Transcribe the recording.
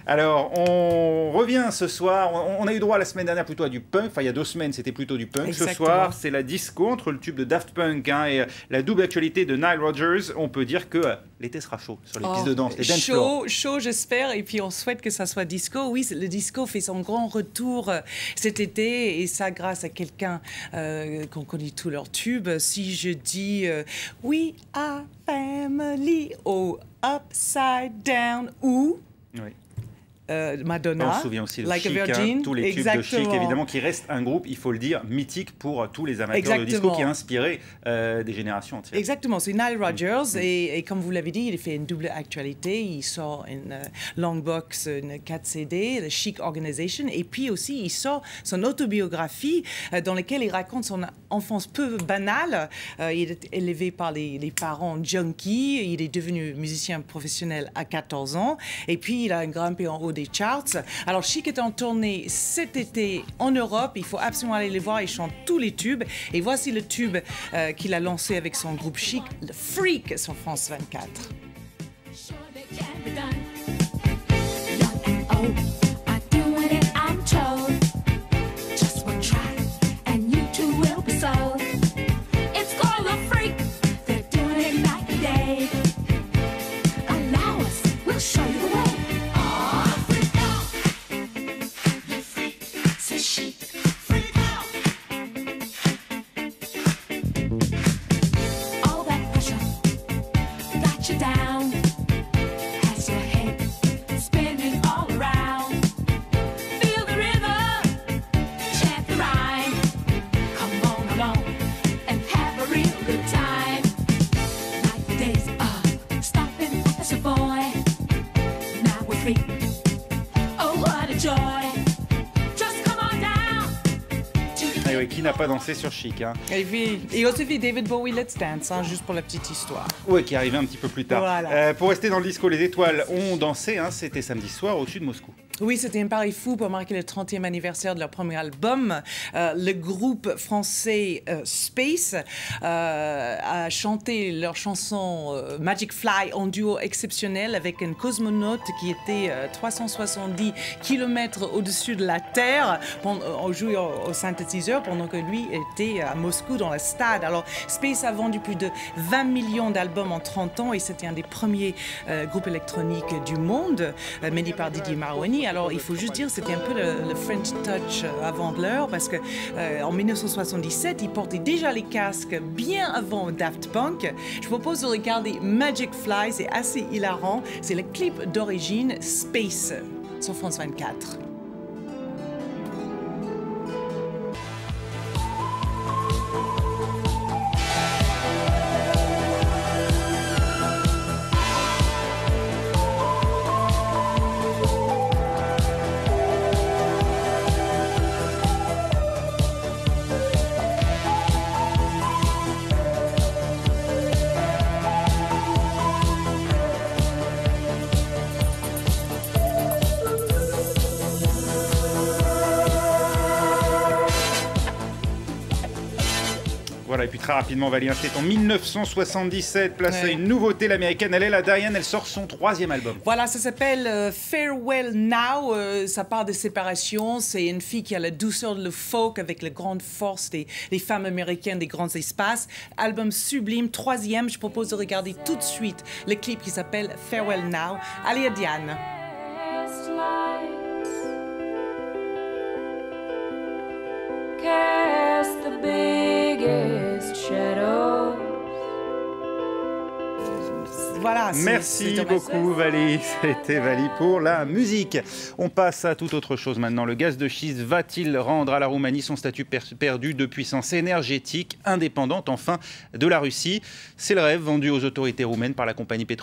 Alors, on revient ce soir. On a eu droit la semaine dernière plutôt à du punk. Enfin, il y a 2 semaines, c'était plutôt du punk. Exactement. Ce soir, c'est la disco entre le tube de Daft Punk et la double actualité de Nile Rodgers. On peut dire que l'été sera chaud sur les pistes de danse, les dance floors. Chaud, j'espère. Et puis, on souhaite que ça soit disco. Oui, le disco fait son grand retour cet été. Et ça, grâce à quelqu'un qu'on connaît tous leurs tubes. Si je dis We are family, oh, upside down, ou... Oui. Madonna, on se souvient aussi de Like Chic, a Virgin, tous les tubes de Chic, évidemment, qui reste un groupe, il faut le dire, mythique pour tous les amateurs de disco, qui a inspiré des générations entières. Exactement, c'est Nile Rodgers, et comme vous l'avez dit, il fait une double actualité, il sort une long box, une 4 CD, The Chic Organization, et puis aussi il sort son autobiographie dans laquelle il raconte son enfance peu banale. Il est élevé par les parents junkies, il est devenu musicien professionnel à 14 ans, et puis il a grimpé en haut des charts. Alors, Chic est en tournée cet été en Europe. Il faut absolument aller les voir. Il chante tous les tubes. Et voici le tube qu'il a lancé avec son groupe Chic, le Freak, sur France 24. Qui n'a pas dansé sur Chic, hein. Et aussi David Bowie, Let's Dance, hein, juste pour la petite histoire. Oui, qui arrivait un petit peu plus tard. Voilà. Pour rester dans le disco, les étoiles ont dansé, hein, c'était samedi soir au-dessus de Moscou. Oui, c'était un pari fou pour marquer le 30e anniversaire de leur premier album. Le groupe français Space a chanté leur chanson Magic Fly en duo exceptionnel avec un cosmonaute qui était 370 km au-dessus de la Terre. On jouait au synthétiseur pendant que lui était à Moscou dans le stade. Alors, Space a vendu plus de 20 millions d'albums en 30 ans et c'était un des premiers groupes électroniques du monde, mené par Didier Marouani. Alors, il faut juste dire, c'était un peu le French touch avant de l'heure, parce que en 1977, ils portaient déjà les casques bien avant Daft Punk. Je vous propose de regarder Magic Fly, c'est assez hilarant. C'est le clip d'origine Space sur France 24. Voilà, et puis très rapidement, Valérie, c'est en 1977, place à une nouveauté, l'américaine, elle est la Diane, elle sort son 3e album. Voilà, ça s'appelle Farewell Now, ça parle de séparation, c'est une fille qui a la douceur de le folk avec la grande force des femmes américaines des grands espaces. Album sublime, 3e, je propose de regarder tout de suite le clip qui s'appelle Farewell Now. Allez, à Diane. Cast the biggest shadows. Voilà, merci beaucoup Valérie, c'était Valérie pour la musique. On passe à toute autre chose maintenant. Le gaz de schiste va-t-il rendre à la Roumanie son statut perdu de puissance énergétique indépendante enfin de la Russie? C'est le rêve vendu aux autorités roumaines par la compagnie pétrolière